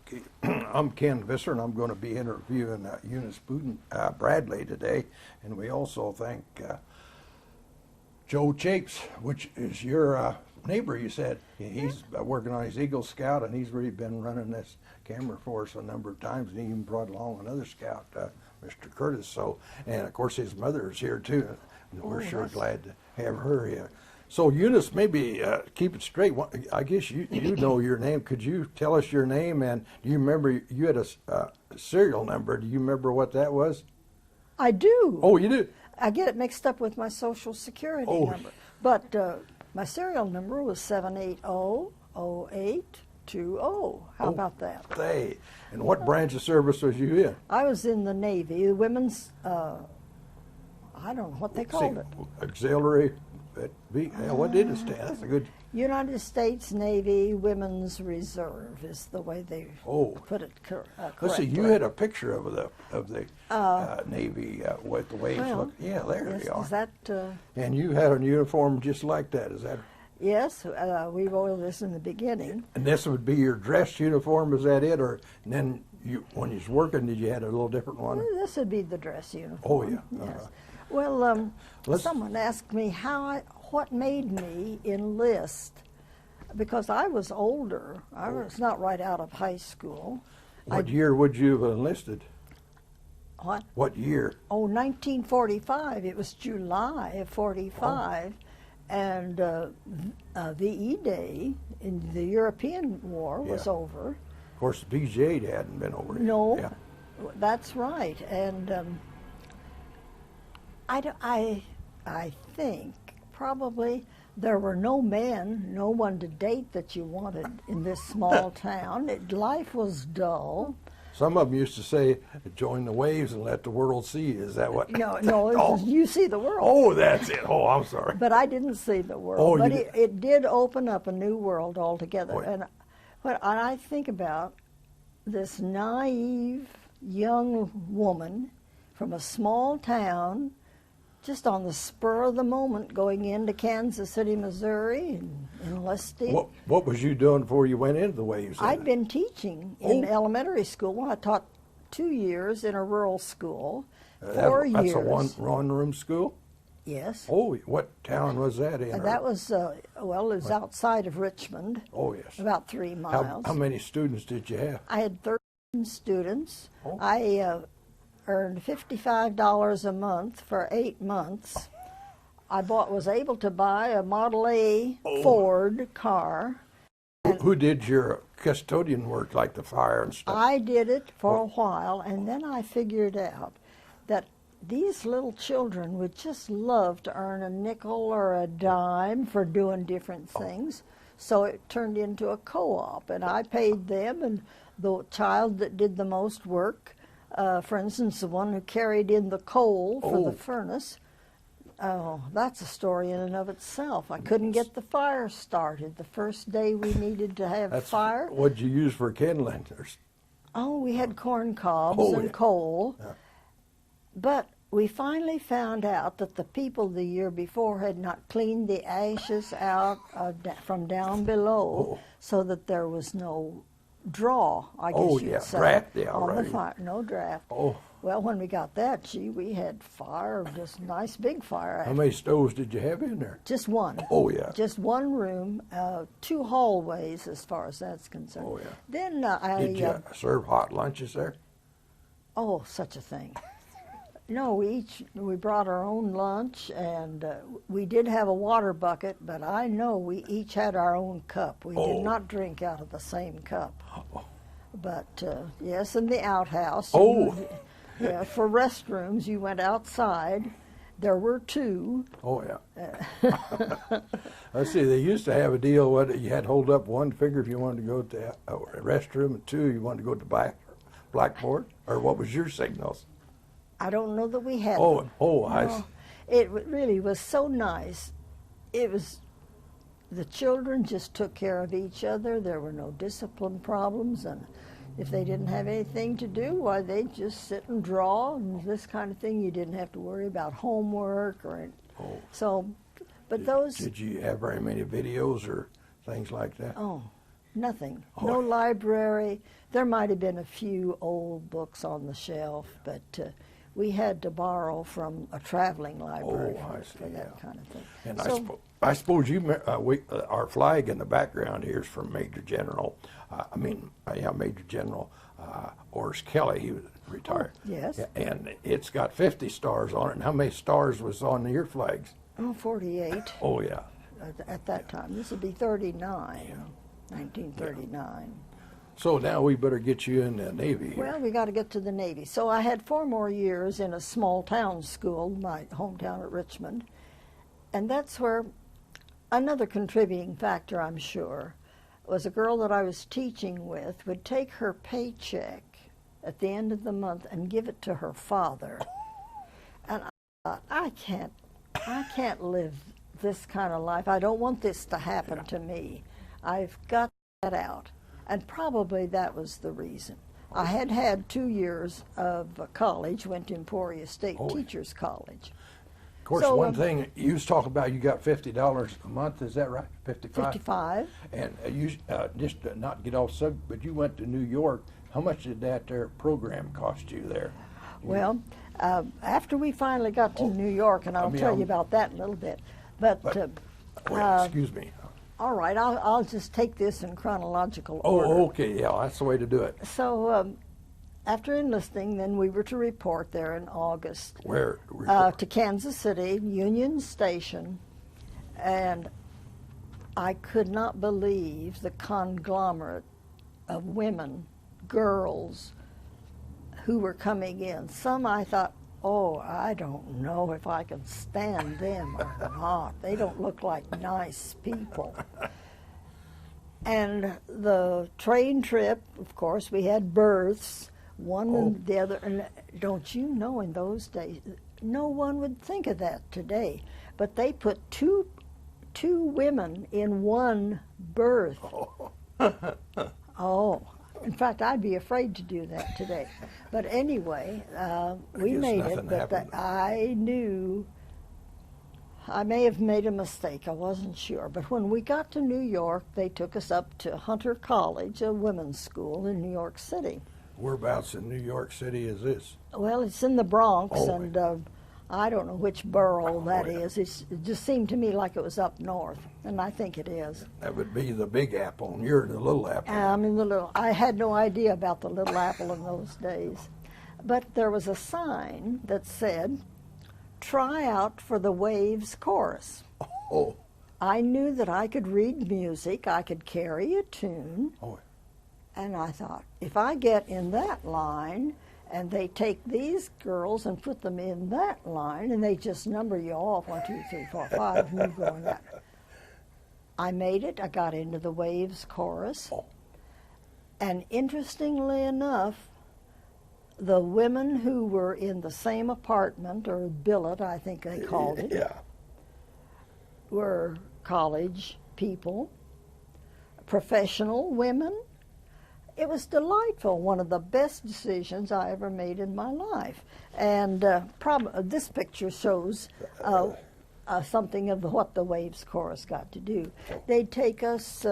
Okay. I'm Ken Visser, and I'm going to be interviewing Eunice Bradley today. And we also thank Joe Chapes, which is your neighbor, you said. He's working on his Eagle Scout, and he's really been running this camera for us a number of times, and he even brought along another scout, Mr. Curtis. So, and of course his mother is here too, and we're sure glad to have her here. So Eunice, maybe keep it straight. I guess you know your name. Could you tell us your name? And do you remember you had a serial number? Do you remember what that was? I do. Oh, you do? I get it mixed up with my Social Security number. But my serial number was 780-0820. How about that? And what branch of service was you in? I was in the Navy, the women's, I don't know what they called it. Auxiliary. What did it stand? That's a good. United States Navy Women's Reserve is the way they put it correctly. Let's see. You had a picture of the Navy with the waves. Well, yeah, there you are. Is that? And you had a uniform just like that. Is that? Yes, we wore this in the beginning. And this would be your dress uniform. Is that it, or and then when you was working, did you had a little different one? This would be the dress uniform. Oh yeah. Yes. Well, someone asked me what made me enlist, because I was older. I was not right out of high school. What year would you have enlisted? What? What year? Oh, 1945. It was July of 45, and VE Day in the European War was over. Of course, the BJ hadn't been over yet. No, that's right, and. I think probably there were no one to date that you wanted in this small town. Life was dull. Some of them used to say, join the waves and let the world see you. Is that what? No, you see the world. Oh, that's it. Oh, I'm sorry. But I didn't see the world. Oh, but it did open up a new world altogether. Oh, yeah. And when I think about this naive young woman from a small town, just on the spur of the moment, going into Kansas City, Missouri, and enlisting. What was you doing before you went into the waves? I'd been teaching in elementary school. I taught 2 years in a rural school, 4 years. That's a one-room school? Yes. Oh, what town was that in? That was, it was outside of Richmond. Oh, yes. About 3 miles. How many students did you have? I had 13 students. I earned $55 a month for 8 months. I was able to buy a Model A Ford car. Who did your custodian work, like the fire and stuff? I did it for a while, and then I figured out that these little children would just love to earn a nickel or a dime for doing different things. So it turned into a co-op, and I paid them, and the child that did the most work, for instance, the one who carried in the coal for the furnace, that's a story in and of itself. I couldn't get the fire started the first day we needed to have fire. What'd you use for kindling? Oh, we had corn cobs and coal. Yeah. But we finally found out that the people the year before had not cleaned the ashes out from down below, so that there was no draw, I guess you'd say. Draft, on the fire. No draft. Well, when we got that, we had fire, just nice big fire. How many stoves did you have in there? Just one. Oh, yeah. Just one room, 2 hallways as far as that's concerned. Oh, yeah. Then did you serve hot lunches there? Oh, such a thing. No, we brought our own lunch, and we did have a water bucket, but I know we each had our own cup. We did not drink out of the same cup. But yes, in the outhouse. Yeah, for restrooms, you went outside. There were 2. Oh, yeah. Let's see, they used to have a deal where you had to hold up one finger if you wanted to go to a restroom, and 2, you wanted to go to blackboard, or what was your signals? I don't know that we had them. It really was so nice. The children just took care of each other. There were no discipline problems, and if they didn't have anything to do, why, they'd just sit and draw and this kind of thing. You didn't have to worry about homework or so. But did you have very many videos or things like that? Oh, Nothing. Oh. No library. There might have been a few old books on the shelf, but we had to borrow from a traveling library Oh, I for see, that yeah. kind of thing. And So, I suppose our flag in the background here is from Major General, Major General Orris Kelly. He was retired. Oh, yes. Yeah, and it's got 50 stars on it. And how many stars was on your flags? 48 Oh, yeah. at that time. This would be 39, 1939. So now we better get you in the Navy here. Well, we got to get to the Navy. So I had 4 more years in a small town school, my hometown at Richmond. And that's where another contributing factor, I'm sure, was a girl that I was teaching with would take her paycheck at the end of the month and give it to her father. And I thought, I can't live this kind of life. I don't want this to happen to me. I've got to get out. And probably that was the reason. I had had 2 years of college, went to Emporia State Teachers College. Of course, So, one thing you was talking about, you got $50 a month, is that right? 55? 55. And you, just to not get off subject, but you went to New York. How much did that program cost you there? Well, after we finally got to New York, and I'll tell you about that in a little bit. But Excuse me. all right, I'll just take this in chronological order. Oh, okay, yeah, that's the way to do it. So after enlisting, then we were to report there in August. Where? To Kansas City, Union Station, and I could not believe the conglomerate of women, girls, who were coming in. Some I thought, oh, I don't know if I can stand them or not. They don't look like nice people. And the train trip, of course, we had berths, one and the other. And don't you know, in those days, no one would think of that today. But they put two women in one berth. Oh. In fact, I'd be afraid to do that today. But anyway, we made it, but I knew I may have made a mistake. I wasn't sure. But when we got to New York, they took us up to Hunter College, a women's school in New York City. Whereabouts in New York City is this? Well, it's in the Bronx, and I don't know which borough that is. It just seemed to me like it was up north, and I think it is. That would be the Big Apple, and you're the Little Apple. I had no idea about the Little Apple in those days. But there was a sign that said, "Try out for the Waves Chorus." Oh. I knew that I could read music, I could carry a tune, and I thought, if I get in that line, and they take these girls and put them in that line, and they just number you off, 1, 2, 3, 4, 5, and you go in that. I made it. I got into the Waves Chorus. And interestingly enough, the women who were in the same apartment, or billet, I think they called it, were college people, professional women. It was delightful, one of the best decisions I ever made in my life. And this picture shows something of what the Waves Chorus got to do. They'd take us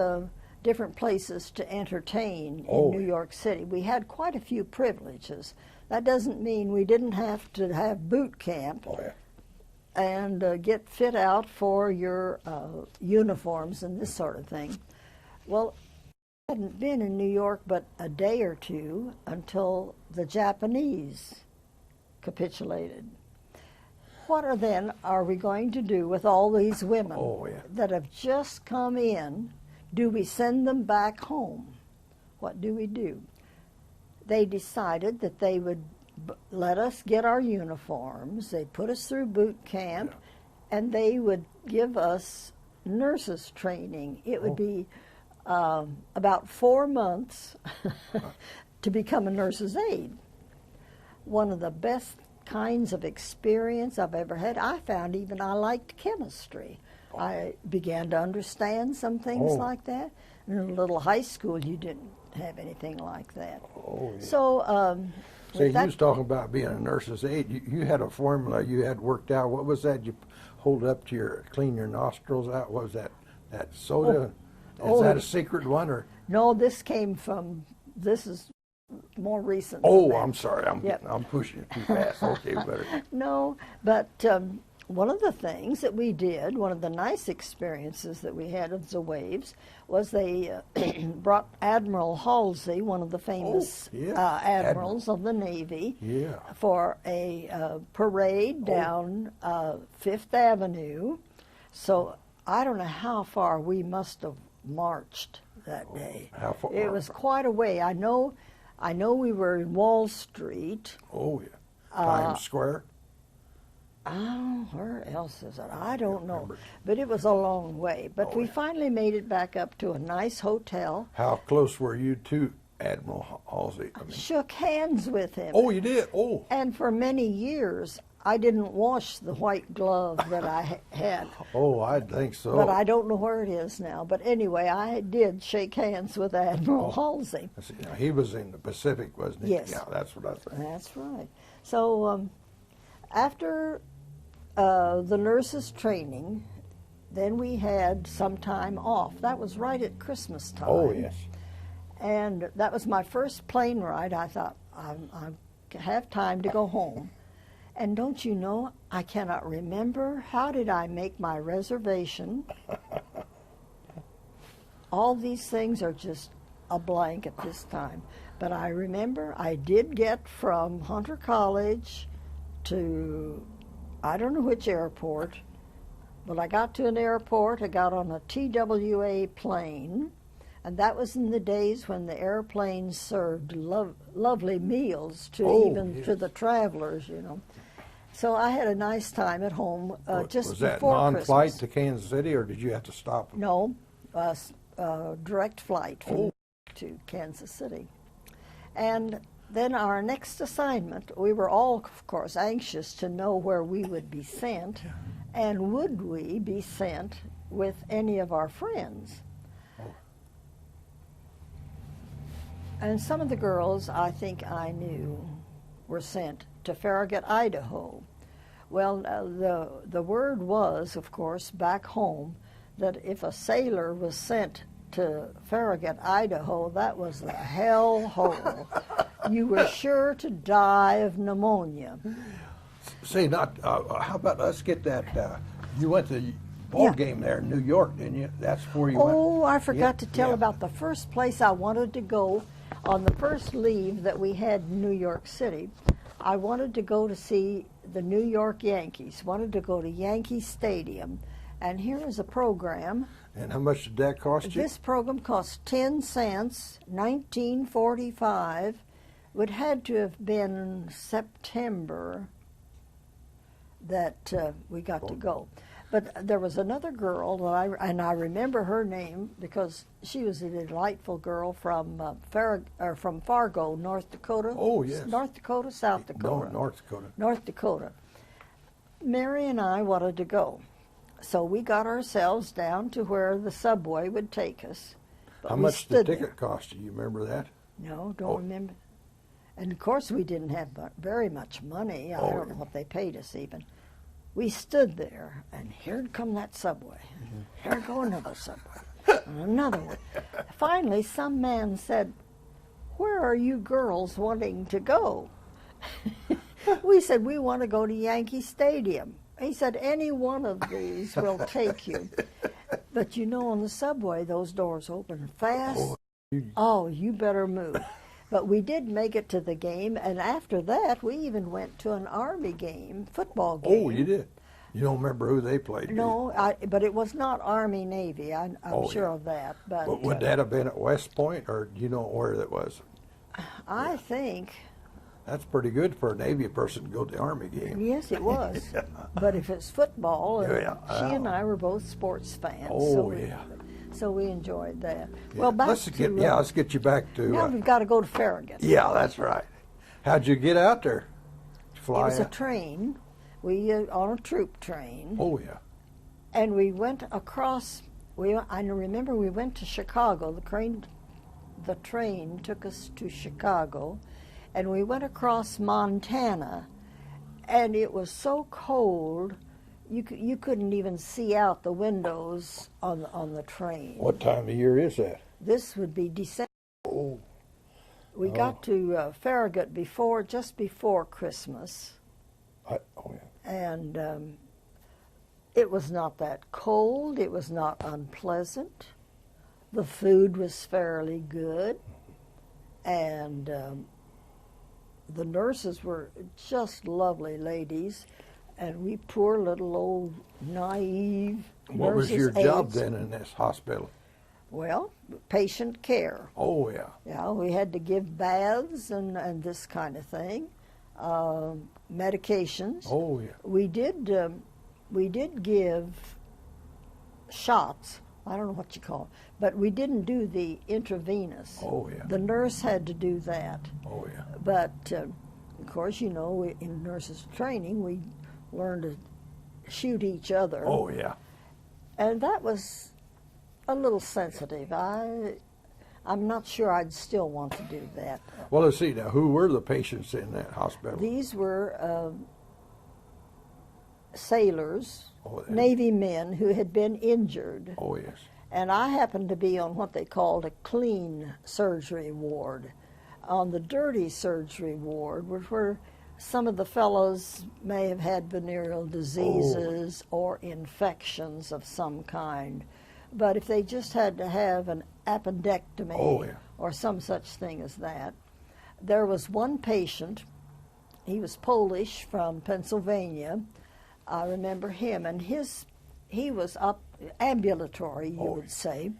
different places to entertain in New York City. We had quite a few privileges. That doesn't mean we didn't have to have boot camp and get fit out for your uniforms and this sort of thing. Well, I hadn't been in New York but a day or two until the Japanese capitulated. What are we going to do with all these women that have just come in? Do we send them back home? What do we do? They decided that they would let us get our uniforms. They put us through boot camp, and they would give us nurses training. It would be about 4 months to become a nurse's aide. One of the best kinds of experience I've ever had. I found even I liked chemistry. I began to understand some things like that. In a little high school, you didn't have anything like that. So, you was talking about being a nurse's aide. You had a formula you had worked out. What was that you hold up to clean your nostrils out? What was that? That soda? Is that a secret one, or? No, this is more recent. Oh, than that. I'm sorry. Yep. I'm pushing it too fast. Okay, better. No, but one of the things that we did, one of the nice experiences that we had of the waves, was they brought Admiral Halsey, one of the famous admirals of the Navy, for a parade down Fifth Avenue. So I don't know how far we must have marched that day. How far? It was quite a way. I know we were in Wall Street. Oh, yeah. Times Square? Oh, where else is it? I don't know. But it was a long way. But we finally made it back up to a nice hotel. How close were you to Admiral Halsey? Shook hands with him. Oh, you did? Oh. And for many years, I didn't wash the white glove that I had. Oh, I think so. But I don't know where it is now. But anyway, I did shake hands with Admiral Halsey. Now, he was in the Pacific, wasn't he? Yes. Yeah, that's what I think. That's right. So after the nurses' training, then we had some time off. That was right at Christmas time. Oh, yes. And that was my first plane ride. I thought, I have time to go home. And don't you know, I cannot remember, how did I make my reservation? All these things are just a blank at this time. But I remember I did get from Hunter College to, I don't know which airport, but I got to an airport, I got on a TWA plane, and that was in the days when the airplanes served lovely meals to to the travelers, you know. So I had a nice time at home just was that before non-flight Christmas. to Kansas City, or did you have to stop? No, direct flight from to Kansas City. And then our next assignment, we were all, of course, anxious to know where we would be sent, and would we be sent with any of our friends. And some of the girls, I think I knew, were sent to Farragut, Idaho. Well, the word was, of course, back home, that if a sailor was sent to Farragut, Idaho, that was the hell hole. You were sure to die of pneumonia. Say, how about us get that, you went to the ball game there in New York, didn't you? That's where you went? Oh, I forgot to tell about the first place I wanted to go on the first leave that we had in New York City. I wanted to go to see the New York Yankees, wanted to go to Yankee Stadium. And here is a program. And how much did that cost you? This program cost 10 cents, 1945. It had to have been September that we got to go. But there was another girl that I remember her name because she was a delightful girl from from Fargo, North Dakota. Oh, yes. North Dakota, South Dakota. No, North Dakota. North Dakota. Mary and I wanted to go. So we got ourselves down to where the subway would take us. But how much did the ticket cost you? You remember that? No, don't remember. And of course we didn't have very much money. I don't know what they paid us even. We stood there, and here'd come that subway. Here'd go another subway, and another one. Finally, some man said, "Where are you girls wanting to go?" We said, "We want to go to Yankee Stadium." He said, "Any one of these will take you." But you know, on the subway, those doors open fast. Oh, you better move. But we did make it to the game, and after that, we even went to an Army game, football game. Oh, you did? You don't remember who they played? No, but it was not Army-Navy. I'm sure of that. But would that have been at West Point, or do you know where that was? I think. That's pretty good for a Navy person to go to the Army game. Yes, it was. But if it's football, she and I were both sports fans. Oh, So we enjoyed that. Yeah. Well, back let's get you back to. Now we've got to go to Farragut. Yeah, that's right. How'd you get out there? Did you fly It was a out? train. We on a troop train. Oh yeah. And we went across. I remember we went to Chicago. The train took us to Chicago, and we went across Montana, and it was so cold. You couldn't even see out the windows on the train. What time of year is that? This would be December. Oh. We got to Farragut just before Christmas, Oh, yeah. and it was not that cold. It was not unpleasant. The food was fairly good, and the nurses were just lovely ladies, and we poor little old naive What was nurses, your job aides. then in this hospital? Well, patient care. Oh, yeah. Yeah, we had to give baths and this kind of thing, medications. Oh, yeah. We did give shots. I don't know what you call it, but we didn't do the intravenous. Oh, yeah. The nurse had to do that. Oh, yeah. But of course, you know, in nurses training, we learned to shoot each other. Oh, yeah. And that was a little sensitive. I'm not sure I'd still want to do that. Well, let's see now. Who were the patients in that hospital? These were sailors, Oh, Navy men who had been injured. Oh, yes. And I happened to be on what they called a clean surgery ward. On the dirty surgery ward was where some of the fellows may have had venereal diseases or infections of some kind. But if they just had to have an appendectomy or some such thing as that, there was one patient, he was Polish from Pennsylvania, I remember him, and he was ambulatory, you would say.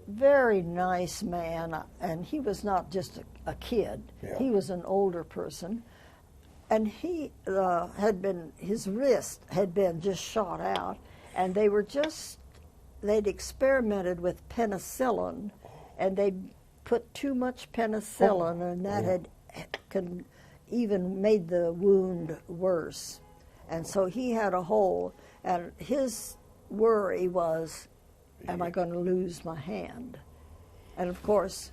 Very nice man, and he was not just a kid. Yeah. He was an older person, and he his wrist had been just shot out, and they'd experimented with penicillin, and they put too much penicillin, and that had even made the wound worse. And so he had a hole, and his worry was, am I going to lose my hand? And of course,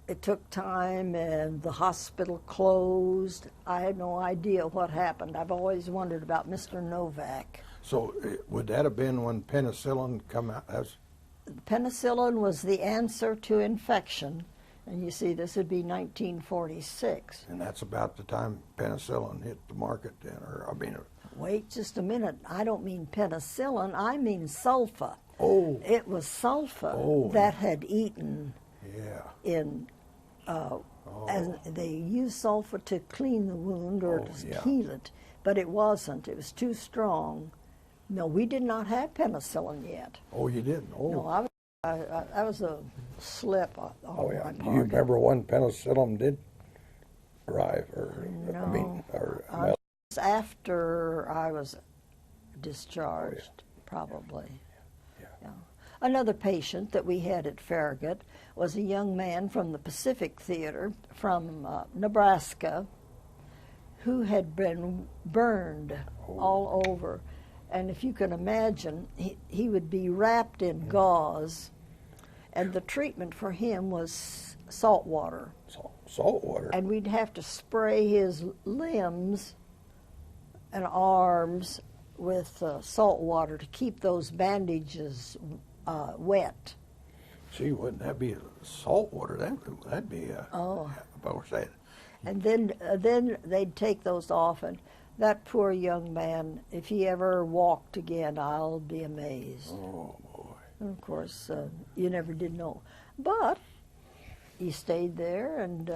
it took time, and the hospital closed. I had no idea what happened. I've always wondered about Mr. Novak. So would that have been when penicillin come out? Penicillin was the answer to infection. And you see, this would be 1946. And that's about the time penicillin hit the market then, Wait just a minute. I don't mean penicillin. I mean sulfa. Oh. It was sulfa that had eaten in, and they used sulfa to clean the wound or to heal it, but it wasn't. It was too strong. No, we did not have penicillin yet. Oh, you didn't? Oh. No, that was a slip on my part. Do you remember when penicillin did arrive? No. It was after I was discharged, probably. Yeah. Another patient that we had at Farragut was a young man from the Pacific Theater from Nebraska who had been burned all over. And if you can imagine, he would be wrapped in gauze, and the treatment for him was salt water. Salt water? And we'd have to spray his limbs and arms with salt water to keep those bandages wet. Gee, wouldn't that be salt water? That'd be And then they'd take those off, and that poor young man, if he ever walked again, I'll be amazed. Oh, boy. And of course, you never did know. But he stayed there, and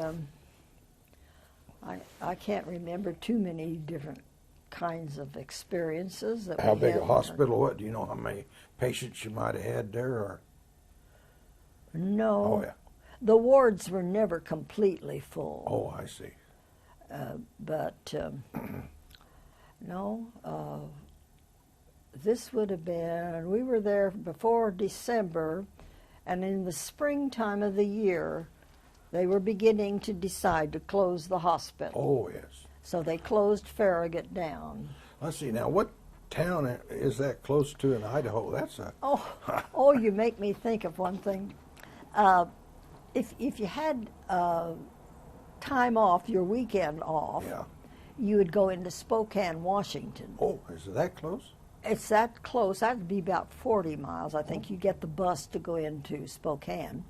I can't remember too many different kinds of experiences. How big a hospital? What, do you know how many patients you might have had there? Or? No. Oh, yeah. The wards were never completely full. Oh, I see. But no, this would have been, we were there before December, and in the springtime of the year, they were beginning to decide to close the hospital. Oh, yes. So they closed Farragut down. Let's see, now what town is that close to in Idaho? That's a... Oh, you make me think of one thing. If you had time off, your weekend off, you would go into Spokane, Washington. Oh, is it that close? It's that close. That'd be about 40 miles. I think you get the bus to go into Spokane.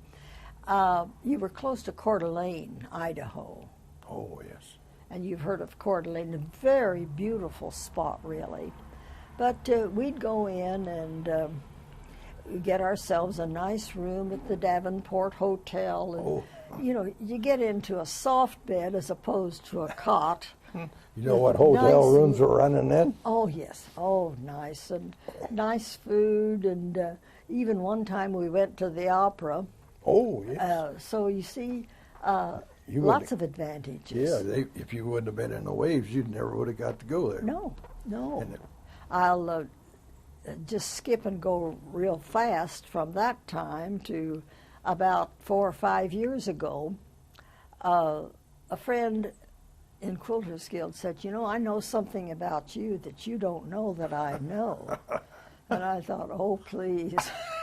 You were close to Coeur d'Alene, Idaho. Oh, yes. And you've heard of Coeur d'Alene, a very beautiful spot, really. But we'd go in and get ourselves a nice room at the Davenport Hotel. And, you know, you get into a soft bed as opposed to a cot. You know what hotel nice rooms are running then? Oh, yes. Oh, nice. And nice food. And even one time we went to the opera. Oh, yes. So you see, You lots wouldn't- of advantages. Yeah, if you wouldn't have been in the waves, you never would have got to go there. No, no. And it- I'll just skip and go real fast from that time to about 4 or 5 years ago. A friend in Quilters Guild said, you know, I know something about you that you don't know that I know. And I thought, oh, please,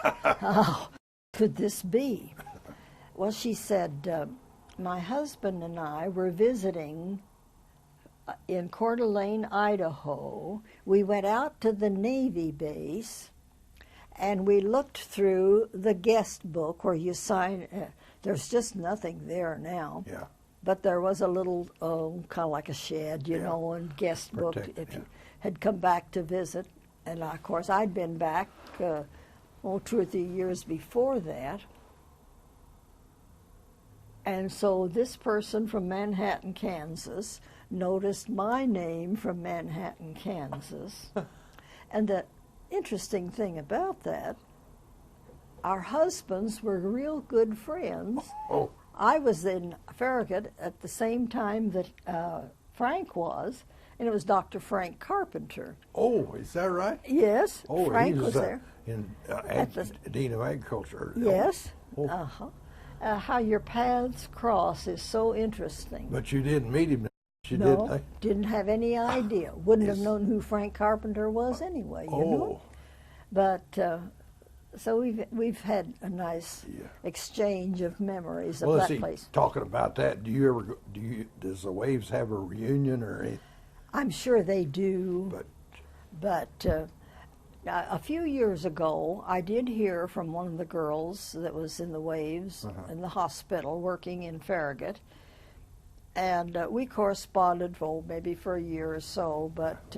how could this be? Well, she said, my husband and I were visiting in Coeur d'Alene, Idaho. We went out to the Navy base, and we looked through the guest book where you sign. There's just nothing there now. Yeah. But there was a little, kind of like a shed, you know, and guest book if you had come back to visit. And of course, I'd been back, 2 or 3 years before that. And so this person from Manhattan, Kansas, noticed my name from Manhattan, Kansas. And the interesting thing about that, our husbands were real good friends. Oh. I was in Farragut at the same time that Frank was, and it was Dr. Frank Carpenter. Oh, is that right? Yes, Oh, Frank he was there. In the- Dean of Agriculture. Yes. Oh. How your paths cross is so interesting. But you didn't meet him. You No, did. didn't have any idea. Wouldn't have Yes. known who Frank Carpenter was anyway, you know. Oh. But so we've had a nice Yeah. exchange of memories of Well, that see, place. talking about that, does the Waves have a reunion or anything? I'm sure they do. But But a few years ago, I did hear from one of the girls that was in the Waves in the hospital working in Farragut. And we corresponded for maybe for a year or so, but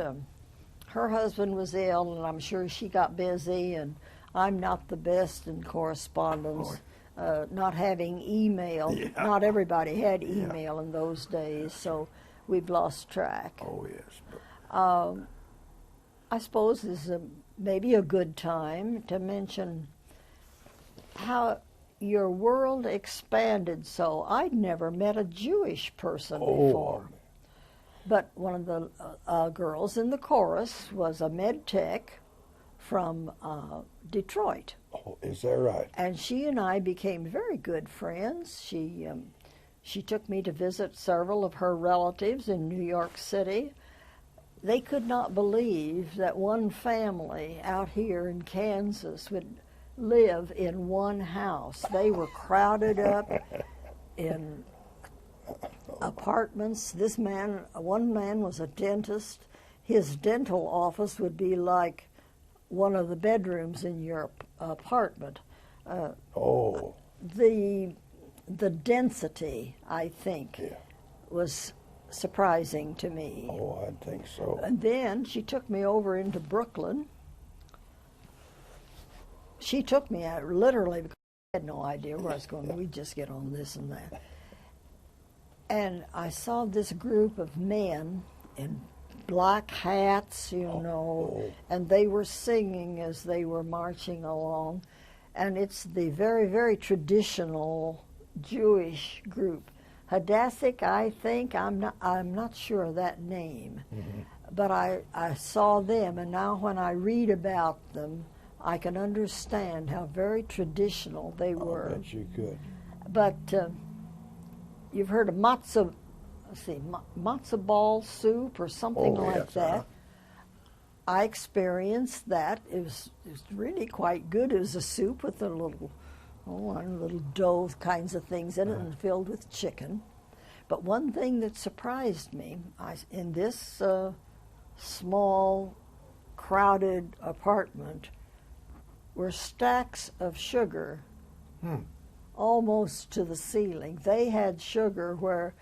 her husband was ill, and I'm sure she got busy, and I'm not the best in correspondence, not having email. Yeah. Not everybody had email in those days, so we've lost track. oh yes. But, I suppose this is maybe a good time to mention how your world expanded so. I'd never met a Jewish person before. But one of the girls in the chorus was a med tech from Detroit. oh, is that right? And she and I became very good friends. She took me to visit several of her relatives in New York City. They could not believe that one family out here in Kansas would live in one house. They were crowded up in apartments. One man was a dentist. His dental office would be like one of the bedrooms in your apartment. Oh. The density, I think, Yeah. was surprising to me. Oh, I think so. And then she took me over into Brooklyn. She took me out literally because I had no idea where I was going. We'd just get on this and that. And I saw this group of men in black hats, you know, and they were singing as they were marching along. And it's the very, very traditional Jewish group. Hadassah, I think, I'm not sure of that name, but I saw them, and now when I read about them, I can understand how very traditional they were. I bet you could. But you've heard of matzo, matzo ball soup or something Oh, like yes, that. I experienced that. It was really quite good. It was a soup with a little dough kinds of things in it and filled with chicken. But one thing that surprised me, in this small crowded apartment were stacks of sugar almost to the ceiling. They had sugar where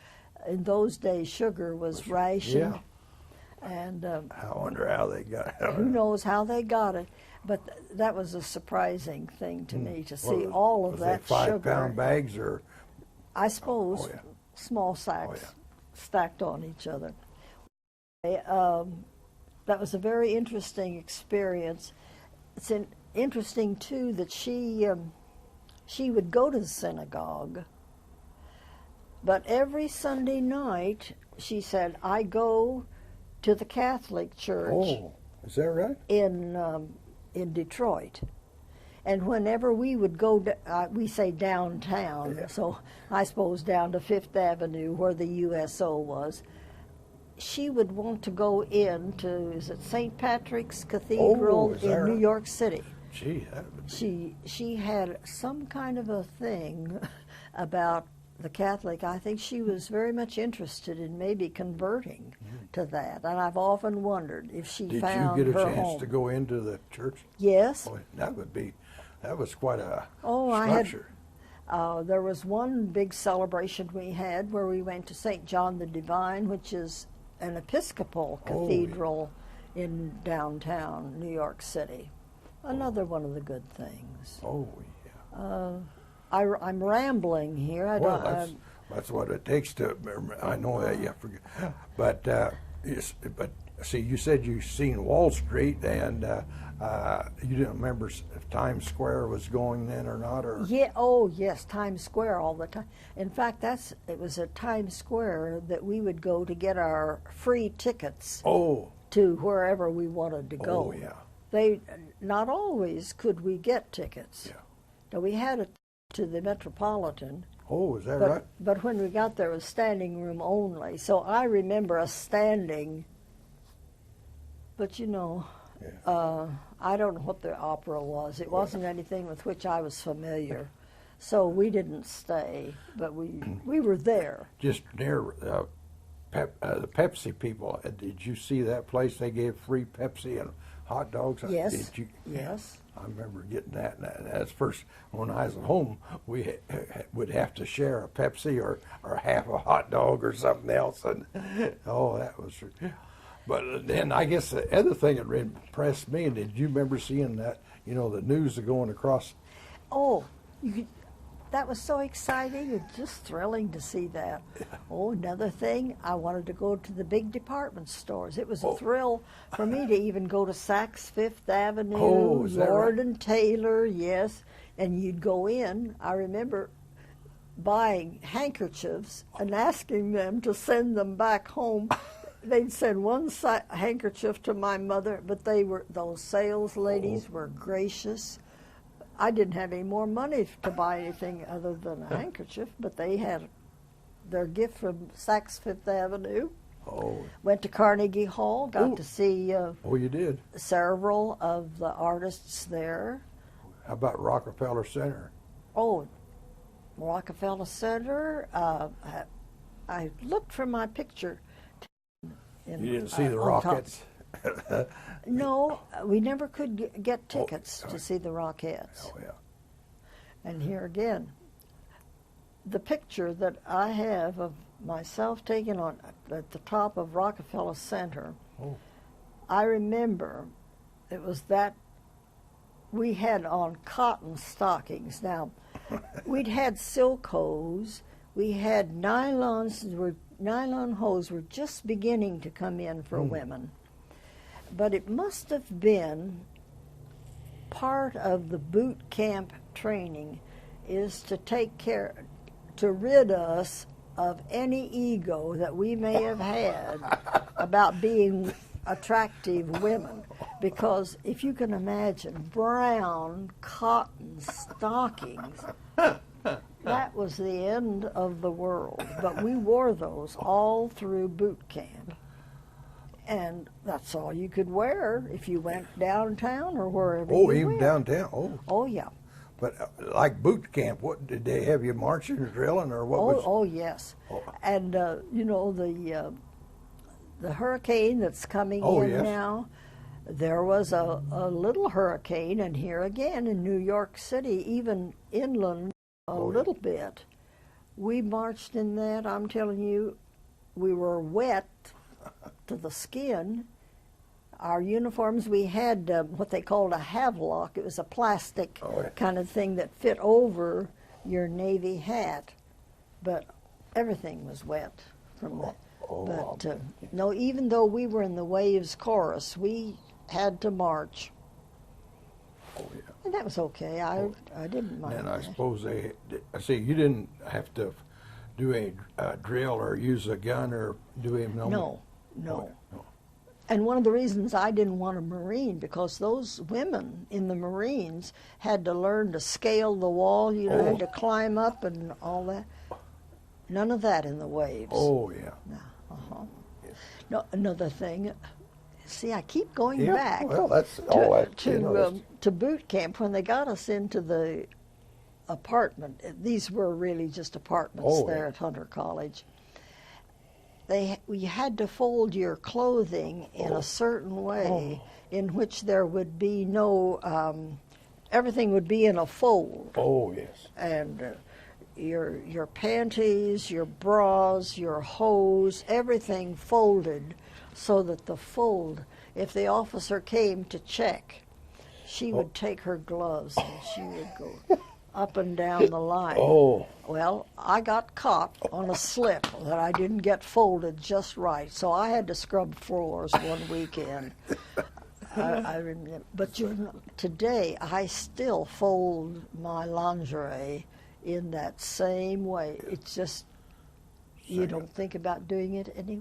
in those days sugar was rationed. Yeah. And I wonder how they got it. who knows how they got it. But that was a surprising thing to me to see Well, all of was that they 5 sugar. pound bags or? I suppose Oh, yeah. small sacks yeah. stacked on each other. That was a very interesting experience. It's interesting too that she would go to the synagogue, but every Sunday night she said, "I go to the Catholic Church Oh, is that right? in Detroit." And whenever we would go, we say downtown, Yeah. so I suppose down to Fifth Avenue where the USO was, she would want to go into, is it St. Patrick's Cathedral is that in New right? York City. Gee, that would be. She had some kind of a thing about the Catholic. I think she was very much interested in maybe converting to that, and I've often wondered if she Did found you get a her chance home. to go into the church? Yes. Oh, that was quite a Oh, I had. structure. There was one big celebration we had where we went to St. John the Divine, which is an Episcopal Oh, cathedral in downtown New York City. Another one of the good things. Oh, yeah. I'm rambling here. I Well, don't. that's what it takes to. I know that you forget, but but see, you said you seen Wall Street, and you didn't remember if Times Square was going then or not, or Yeah. Oh, yes. Times Square all the time. In fact, it was at Times Square that we would go to get our free tickets oh, to wherever we wanted to go. oh yeah, They not always could we get tickets. yeah. Now, we had it to the Metropolitan, Oh, is that but right? but when we got there, it was standing room only. So I remember us standing. But you know, Yeah. I don't know what the opera was. It wasn't anything with which I was familiar, so we didn't stay. But we were there. Just near the Pepsi people. Did you see that place? They gave free Pepsi and hot dogs. Yes. Did you? Yes. I remember getting that. And that's first when I was at home. We would have to share a Pepsi or half a hot dog or something else. And oh, that was. But then I guess the other thing that impressed me. And did you remember seeing that? You know, the news going across. Oh, that was so exciting. It's just thrilling to see that. Oh, another thing, I wanted to go to the big department stores. It was a thrill for me to even go to Saks Fifth Avenue, Oh, is that Lord right? and Taylor, yes. And you'd go in. I remember buying handkerchiefs and asking them to send them back home. They'd send one handkerchief to my mother, but those sales ladies were gracious. I didn't have any more money to buy anything other than a handkerchief, but they had their gift from Saks Fifth Avenue. Oh, Went to Carnegie Hall, got to see oh, you did. several of the artists there. How about Rockefeller Center? Oh, Rockefeller Center. I looked for my picture. You didn't see the on top. Rockets? No, we never could get tickets to see the Rockettes. Oh, yeah. And here again, the picture that I have of myself taken at the top of Rockefeller Center, Oh. I remember it was that we had on cotton stockings. Now, we'd had silk hose, we had nylon hose were just beginning to come in for women. But it must have been part of the boot camp training is to to rid us of any ego that we may have had about being attractive women. Because if you can imagine brown cotton stockings, that was the end of the world. But we wore those all through boot camp. And that's all you could wear if you went downtown or wherever Oh, you even went. downtown. Oh, Oh, yeah. but like boot camp, what did they have you marching or drilling or what Oh, was? oh yes. Oh. And, you know, the hurricane that's coming Oh, in yes. now, there was a little hurricane, and here again in New York City, even inland a little bit. We marched in that, I'm telling you, we were wet to the skin. Our uniforms, we had what they called a havelock. It was a plastic kind of thing that fit over your Navy hat, but everything was wet from that. But no, even though we were in the Waves chorus, we had to march. And that was okay. I didn't mind. And I suppose I see you didn't have to do a drill or use a gun or do any. No. And one of the reasons I didn't want a Marine, because those women in the Marines had to learn to scale the wall, you know, had to climb up and all that. None of that in the Waves. Oh, yeah. No, no, another thing. See, I keep going back well, that's all that, to boot camp. When they got us into the apartment, these were really just apartments there at Hunter College. We had to fold your clothing in a certain way in which there would be no, everything would be in a fold. Oh, yes. And your panties, your bras, your hose, everything folded so that the fold, if the officer came to check, she would take her gloves and she would go up and down the line. Well, I got caught on a slip that I didn't get folded just right, so I had to scrub floors one weekend. I remember, but today I still fold my lingerie in that same way. It's just you don't think about doing it any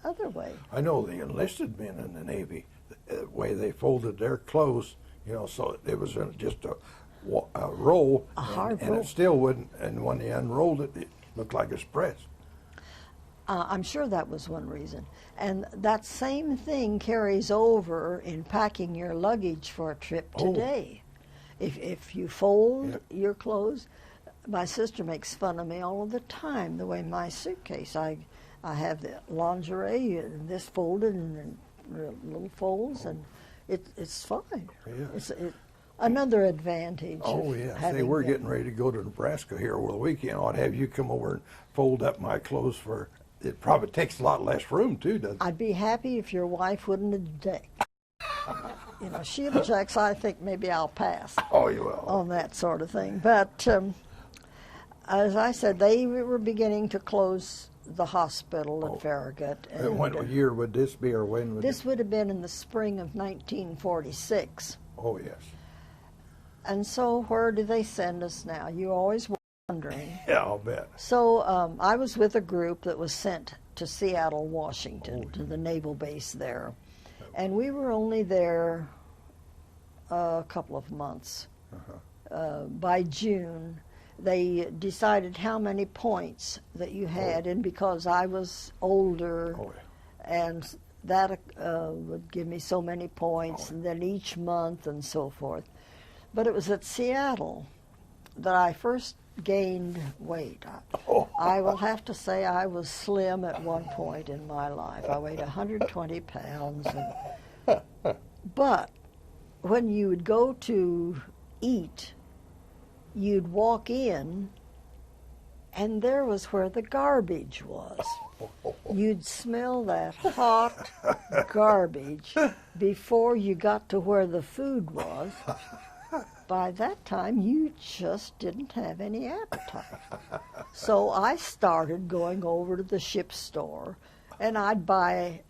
other way. I know the enlisted men in the Navy, the way they folded their clothes, you know, so it was just a roll, hard and roll. it still wouldn't. And when they unrolled it, it looked like a press. I'm sure that was one reason. And that same thing carries over in packing your luggage for a trip today. If you fold your clothes, my sister makes fun of me all of the time, the way my suitcase, I have the lingerie and this folded and little folds, and it's fine. It's another advantage. Oh, yeah. See, we're getting ready to go to Nebraska here over the weekend. I'd have you come over and fold up my clothes for, it probably takes a lot less room, too, doesn't it? I'd be happy if your wife wouldn't object. You know, she objects, I think maybe I'll pass. Oh, you will. On that sort of thing. But as I said, they were beginning to close the hospital at Farragut. And what year would this be, or when would this would have been in the spring of 1946. Oh, yes. And so where do they send us now? You're always wondering. Yeah, I'll bet. So I was with a group that was sent to Seattle, Washington, to the naval base there. And we were only there a couple of months. By June, they decided how many points that you had, and because I was older, and that would give me so many points, and then each month and so forth. But it was at Seattle that I first gained weight. I will have to say I was slim at one point in my life. I weighed 120 pounds. But when you would go to eat, you'd walk in, and there was where the garbage was. You'd smell that hot garbage before you got to where the food was. By that time, you just didn't have any appetite. So I started going over to the ship store, and I'd buy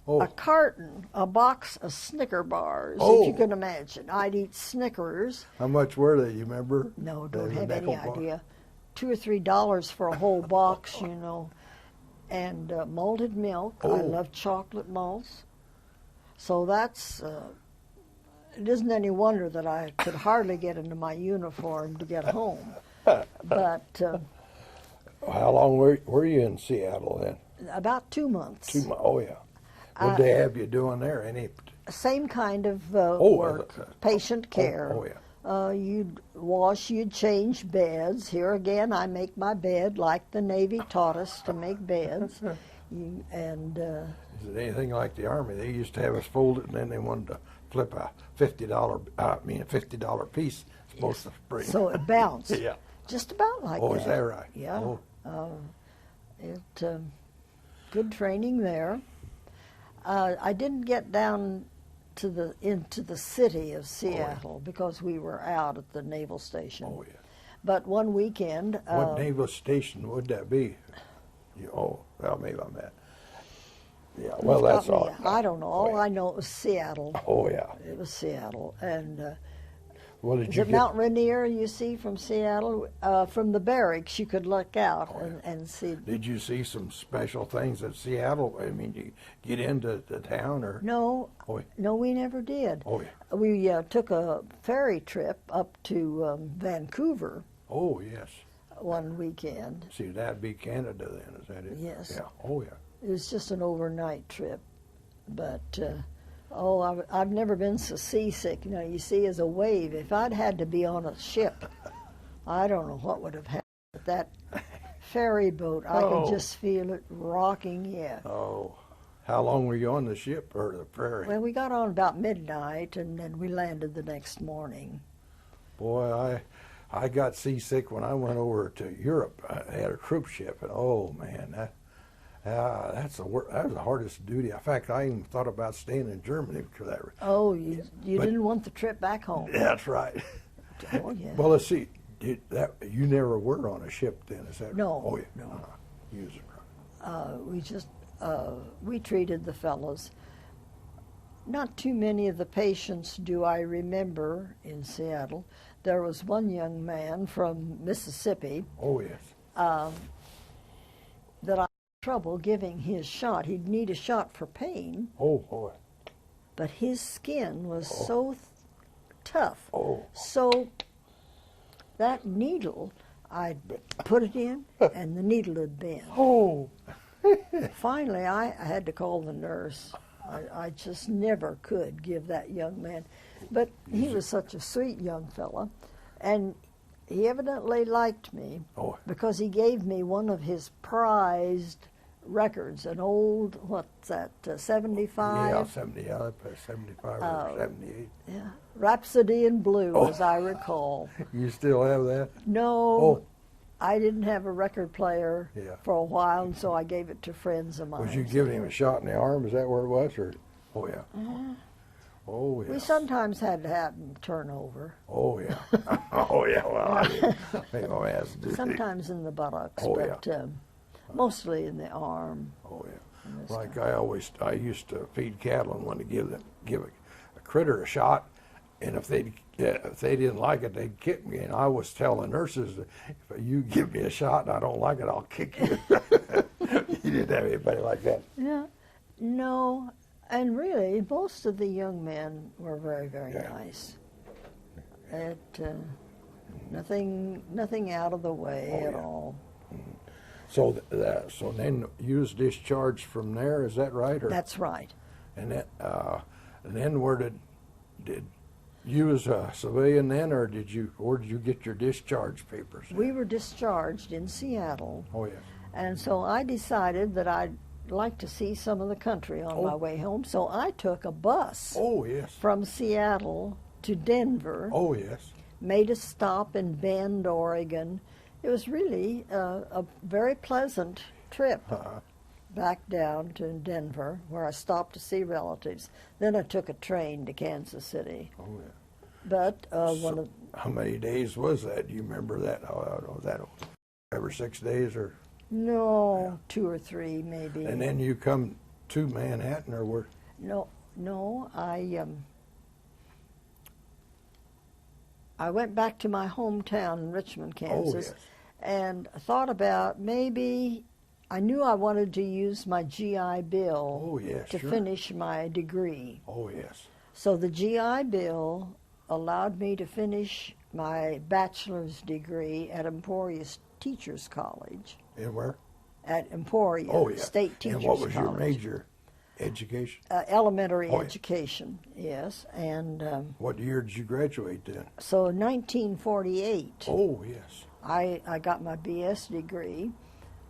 a carton, a box of Snicker bars, if you can imagine. I'd eat Snickers. How much were they, you remember? No, don't have any idea. $2 or $3 for a whole box, you know. And malted milk. I love chocolate malts. So that's... it isn't any wonder that I could hardly get into my uniform to get home. But how long were you in Seattle then? About 2 months. 2 months. Oh, yeah. What did they have you doing there? Any? Same kind of work, patient care. Oh, yeah. You'd wash, you'd change beds. Here again, I make my bed like the Navy taught us to make beds. And Is it anything like the Army? They used to have us fold it, and then they wanted to flip a $50 piece. It's supposed to spring. so it bounced. Yeah. Just about like Oh, that. is that right? Yeah. Oh. Good training there. I didn't get down to into the city of Seattle because we were out at the naval station. Oh, yeah. But one weekend, What naval station would that be? Well, maybe I'm at. Yeah, well, you've that's got all. me. I don't know. All Oh, yeah. I know it was Seattle. Oh, yeah. It was Seattle. And What did is you it get? Mount Rainier you see from Seattle? From the barracks, you could look out and see. Did you see some special things at Seattle? I mean, you get into the town or? No, Oh, yeah. no, we never did. Oh, yeah. We took a ferry trip up to Vancouver Oh, yes. one weekend. See, that'd be Canada then, is that it? Yes. Yeah. Oh, yeah. It was just an overnight trip, but I've never been so seasick. You know, you see, as a wave, if I'd had to be on a ship, I don't know what would have happened. But that ferry boat, I Oh. could just feel it rocking. Yeah. Oh, how long were you on the ship or the ferry? Well, we got on about midnight, and then we landed the next morning. Boy, I got seasick when I went over to Europe. I had a troop ship, and oh man, that was the hardest duty. In fact, I even thought about staying in Germany for that. Oh, you But- didn't want the trip back home. That's right. Oh, yeah. Well, let's see. You never were on a ship then, is that right? No, Oh, yeah. no. You was right. We just we treated the fellows. Not too many of the patients do I remember in Seattle. There was one young man from Mississippi Oh, yes. that I had trouble giving his shot. He'd need a shot for pain, Oh, boy. but his skin was so tough. Oh. So that needle, I'd put it in, and the needle would bend. Oh. Finally, I had to call the nurse. I just never could give that young man. But he was such a sweet young fella, and he evidently liked me Oh. because he gave me one of his prized records, an old, what's that, 75? Yeah, 70, yeah, 75 or 78. Yeah, Rhapsody in Blue, Oh. as I recall. You still have that? No, Oh. I didn't have a record player Yeah. for a while, and so I gave it to friends of mine. Was you giving him a shot in the arm? Is that where it was? Or? Oh, yeah. Oh, yeah. We sometimes had to have them turn over. Oh, yeah. Oh, yeah. Well, I think my ass did. Sometimes in the buttocks, Oh, but mostly in the arm. Oh, yeah. Like I used to feed cattle and wanted to give a critter a shot, and if they didn't like it, they'd kick me. And I always tell the nurses, if you give me a shot and I don't like it, I'll kick you. You didn't have anybody like that? Yeah, no, and really, most of the young men were very, very Yeah. nice. Nothing out of the way Oh, at yeah. all. So then you was discharged from there, is that right? Or? That's right. And then where did you was a civilian then, or did you get your discharge papers? We were discharged in Seattle, Oh, yes. and so I decided that I'd like to see some of the country on my way home. So I took a bus Oh, yes. from Seattle to Denver. Oh, yes. Made a stop in Bend, Oregon. It was really a very pleasant trip back down to Denver, where I stopped to see relatives. Then I took a train to Kansas City. Oh, yeah. But one of How many days was that? Do you remember that? Was that 5 or 6 days, or? no, 2 or 3 maybe. And then you come to Manhattan, or where? No, I went back to my hometown in Richmond, Kansas, yes. and thought about maybe I knew I wanted to use my GI Bill Oh, yes, to sure. finish my degree. Oh, yes. So the GI Bill allowed me to finish my bachelor's degree at Emporia Teachers College. And where? At Emporia Oh, yeah. State Teachers And what was your College. major? Education? Elementary Oh, yeah. education, yes. And What year did you graduate then? so in 1948, Oh, yes. I got my BS degree.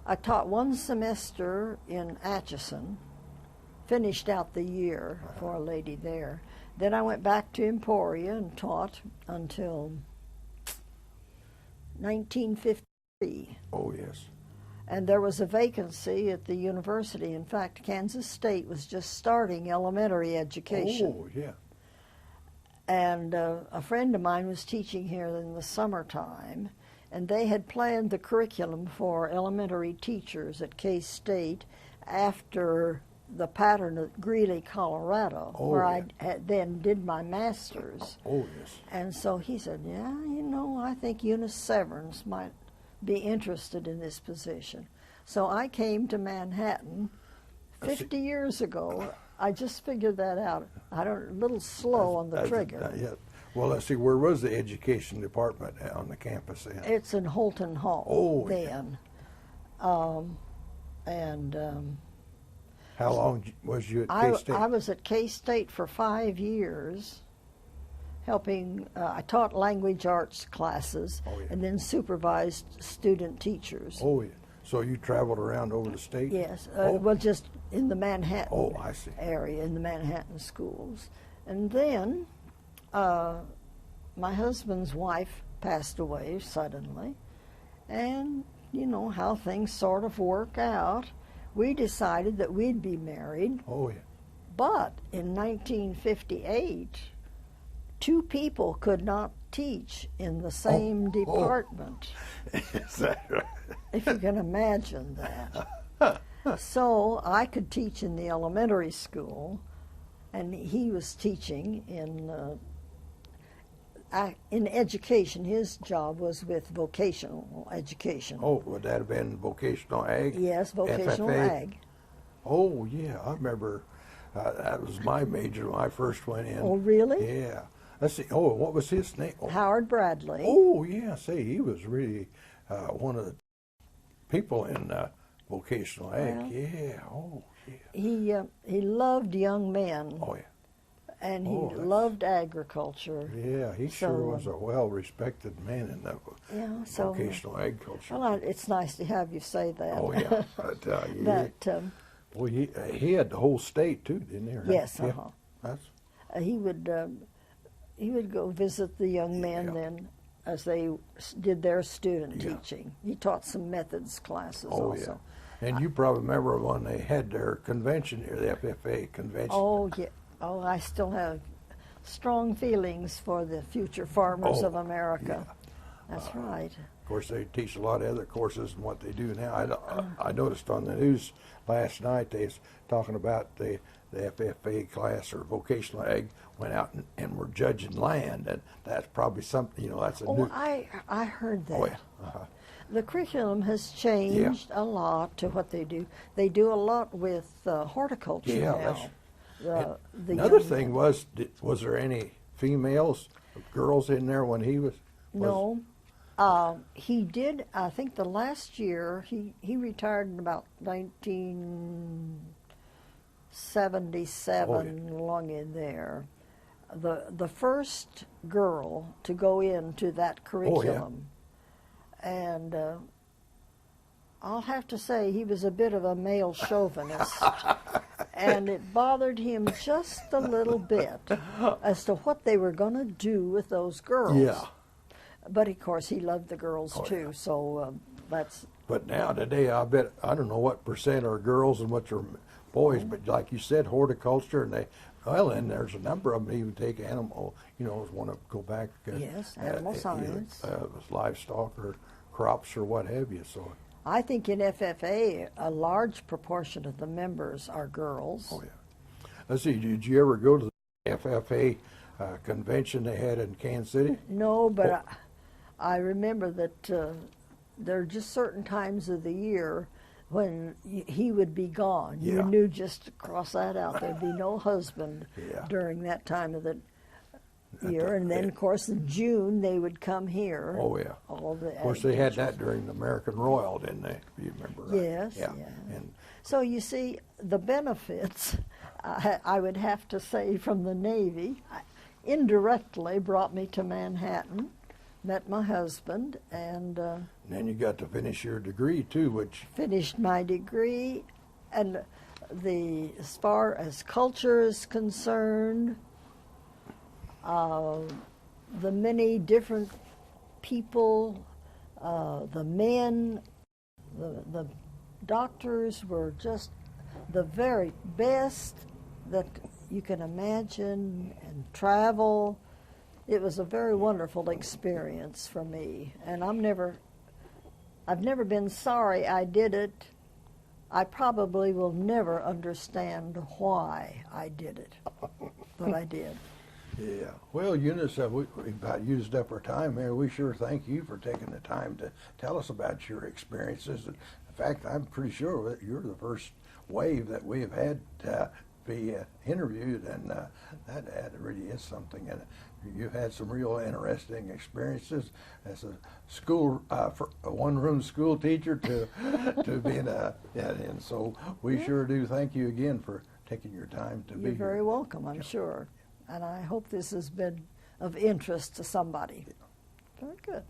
I taught one semester in Atchison, finished out the year for a lady there. Then I went back to Emporia and taught until 1953. Oh, yes. And there was a vacancy at the university. In fact, Kansas State was just starting elementary education. Oh, yeah. And a friend of mine was teaching here in the summertime, and they had planned the curriculum for elementary teachers at K-State after the pattern of Greeley, Colorado, where yeah. I then did my master's. Oh, yes. And so he said, yeah, you know, I think Eunice Severns might be interested in this position. So I came to Manhattan 50 years ago. I just figured that out. A little slow on the trigger. Yeah. Well, let's see, where was the education department on the campus then? It's in Holton Hall then. How long was you at K-State? I was at K-State for 5 years, helping, I taught language arts classes and then supervised student teachers. Oh, yeah. So you traveled around over the state? Yes, well, just in the Manhattan I see. area, in the Manhattan schools. And then my husband's wife passed away suddenly, and you know how things sort of work out. We decided that we'd be married. Oh, yeah. But in 1958, two people could not teach in the same department. Is that right? If you can imagine that. So I could teach in the elementary school, and he was teaching in education. His job was with vocational education. Oh, would that have been vocational ag? Yes, vocational FFA? ag. Oh, yeah, I remember that was my major when I first went in. Oh, really? Yeah. Let's see. Oh, what was his name? Oh, Howard Bradley. oh yeah. See, he was really one of the people in vocational ag. Well, Yeah. Oh, yeah. He loved young men, Oh, yeah. and he that's- loved agriculture. Yeah, he sure was a well-respected man in the So vocational ag culture. well, it's nice to have you say that. Oh, yeah. But, That well, he had the whole state, too, didn't he? Right? yes, Yeah. That's, he would go visit the young men then as they did their student teaching. He taught some methods classes also. Yeah. And you probably remember when they had their convention here, the FFA convention. Oh, yeah. Oh, I still have strong feelings for the future farmers of America. Yeah. That's right. Of course, they teach a lot of other courses than what they do now. I noticed on the news last night they was talking about the FFA class or vocational ag went out and were judging land, and that's probably something, that's a new... I heard that. Oh, yeah. The curriculum has changed a lot to what they do. They do a lot with horticulture now. Another thing was there any females, girls in there when he was? No. He did, I think the last year, he retired in about 1977, along in there. The first girl to go into that curriculum. And I'll have to say he was a bit of a male chauvinist. And it bothered him just a little bit as to what they were going to do with those girls. Yeah. But of course, he loved the girls too, so that's... But now today, I don't know what percent are girls and what are boys, but like you said, horticulture, and and there's a number of them even take animal, want to go back. Yes, animal science. Livestock or crops or what have you, so... I think in FFA, a large proportion of the members are girls. Oh, yeah. Let's see, did you ever go to the FFA convention they had in Kansas City? No, but I remember that there are just certain times of the year when he would be gone. You knew just to cross that out. There'd be no husband during that time of the year. And then, of course, in June, they would come here. Oh, yeah. Of course, they had that during the American Royal, didn't they? If you remember right? Yes, yeah. And so you see, the benefits, I would have to say, from the Navy, indirectly brought me to Manhattan, met my husband, and And then you got to finish your degree too, which finished my degree. And as far as culture is concerned, the many different people, the men, the doctors were just the very best that you can imagine, and travel. It was a very wonderful experience for me, and I've never been sorry I did it. I probably will never understand why I did it, but I did. yeah. Well, Eunice, we've about used up our time here. We sure thank you for taking the time to tell us about your experiences. In fact, I'm pretty sure that you're the first wave that we have had be interviewed, and that really is something. And you've had some real interesting experiences as a school, a one-room school teacher to being and so we sure do thank you again for taking your time to be here. You're very welcome, I'm sure. And I hope this has been of interest to somebody. Very good.